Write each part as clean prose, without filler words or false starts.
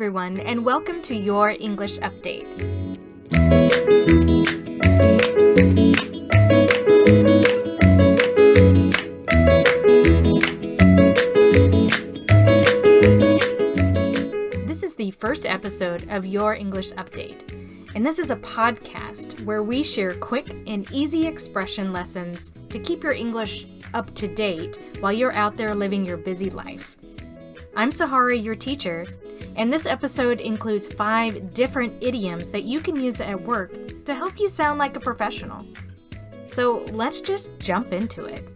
everyone, and welcome to your English Update. This is the first episode of Your English Update, and this is a podcast where we share quick and easy expression lessons to keep your English up to date while you're out there living your busy life. I'm Sahara, your teacher, and this episode includes 5 different idioms that you can use at work to help you sound like a professional. So let's just jump into it.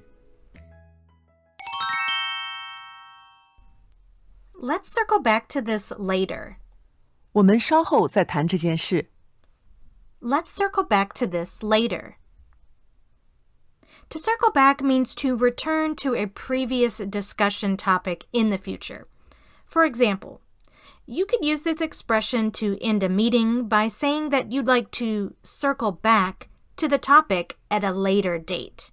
Let's circle back to this later. 我们稍后再谈这件事。Let's circle back to this later. To circle back means to return to a previous discussion topic in the future. For example, you could use this expression to end a meeting by saying that you'd like to circle back to the topic at a later date.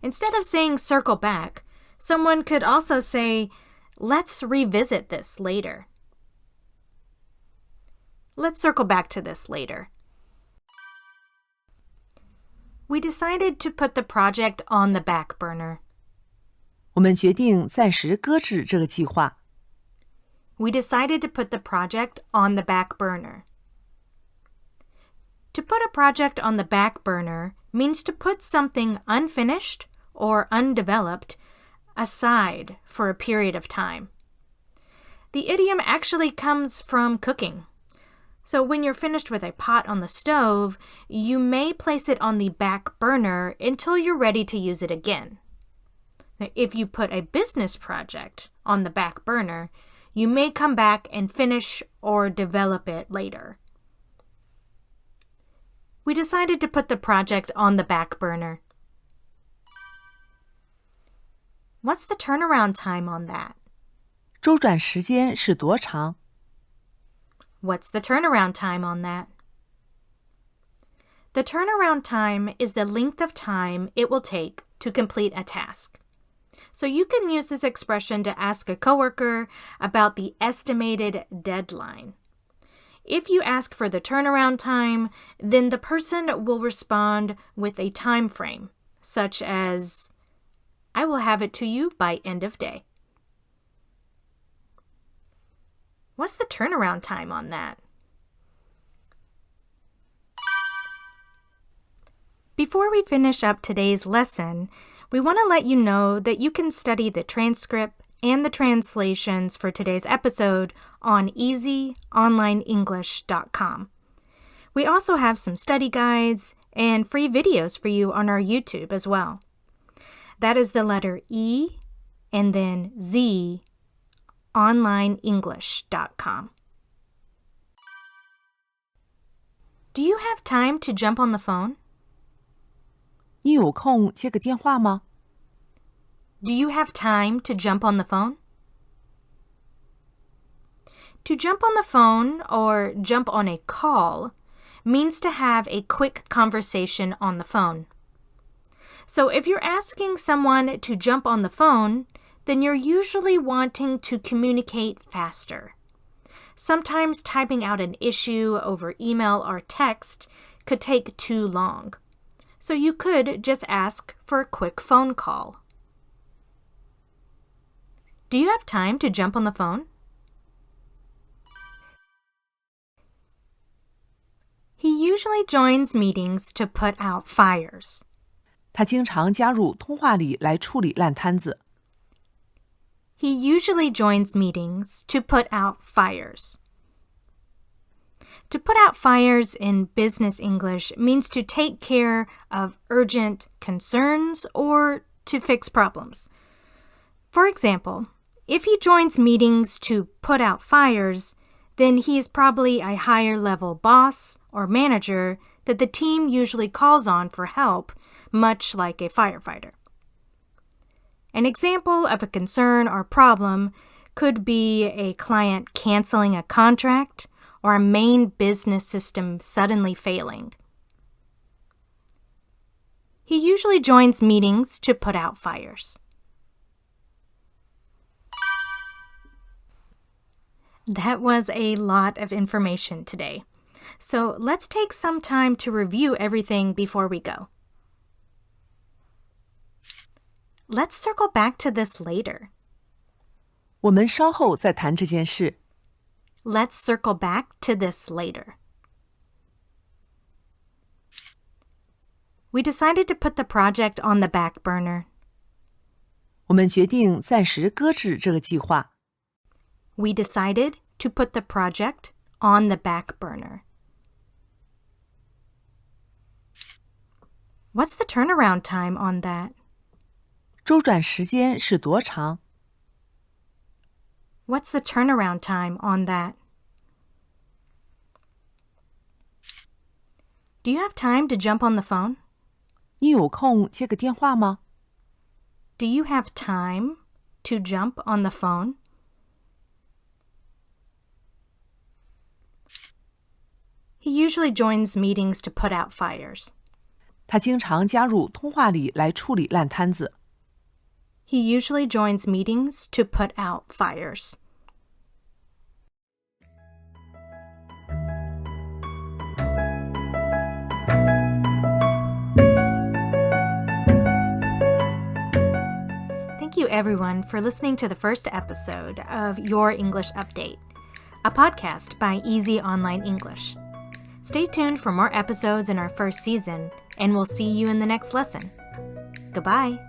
Instead of saying circle back, someone could also say, let's revisit this later. Let's circle back to this later. We decided to put the project on the back burner. 我们决定暂时搁置这个计划。We decided to put the project on the back burner. To put a project on the back burner means to put something unfinished or undeveloped aside for a period of time. The idiom actually comes from cooking. So when you're finished with a pot on the stove, you may place it on the back burner until you're ready to use it again. If you put a business project on the back burner, you may come back and finish or develop it later. We decided to put the project on the back burner. What's the turnaround time on that? 周转时间是多长？ What's the turnaround time on that? The turnaround time is the length of time it will take to complete a task. So you can use this expression to ask a coworker about the estimated deadline. If you ask for the turnaround time, then the person will respond with a time frame, such as, I will have it to you by end of day. What's the turnaround time on that? Before we finish up today's lesson, we want to let you know that you can study the transcript and the translations for today's episode on ezonlineenglish.com. We also have some study guides and free videos for you on our YouTube as well. That is the letter E and then Z, onlineenglish.com. Do you have time to jump on the phone? 你有空接个电话吗？ Do you have time to jump on the phone? To jump on the phone or jump on a call means to have a quick conversation on the phone. So if you're asking someone to jump on the phone, then you're usually wanting to communicate faster. Sometimes typing out an issue over email or text could take too long. So you could just ask for a quick phone call. Do you have time to jump on the phone? He usually joins meetings to put out fires. 他经常加入通话里来处理烂摊子。He usually joins meetings to put out fires. To put out fires in business English means to take care of urgent concerns or to fix problems. For example, if he joins meetings to put out fires, then he is probably a higher level boss or manager that the team usually calls on for help, much like a firefighter. An example of a concern or problem could be a client canceling a contract or a main business system suddenly failing. He usually joins meetings to put out fires. That was a lot of information today. So let's take some time to review everything before we go. Let's circle back to this later. 我们稍后再谈这件事。Let's circle back to this later. We decided to put the project on the back burner. 我们决定暂时搁置这个计划。We decided to put the project on the back burner. What's the turnaround time on that? 周转时间是多长？ What's the turnaround time on that? Do you have time to jump on the phone? 你有空接个电话吗？ Do you have time to jump on the phone? He usually joins meetings to put out fires. 他经常加入通话里来处理烂摊子。He usually joins meetings to put out fires. Thank you, everyone, for listening to the first episode of Your English Update, a podcast by Easy Online English. Stay tuned for more episodes in our first season, and we'll see you in the next lesson. Goodbye.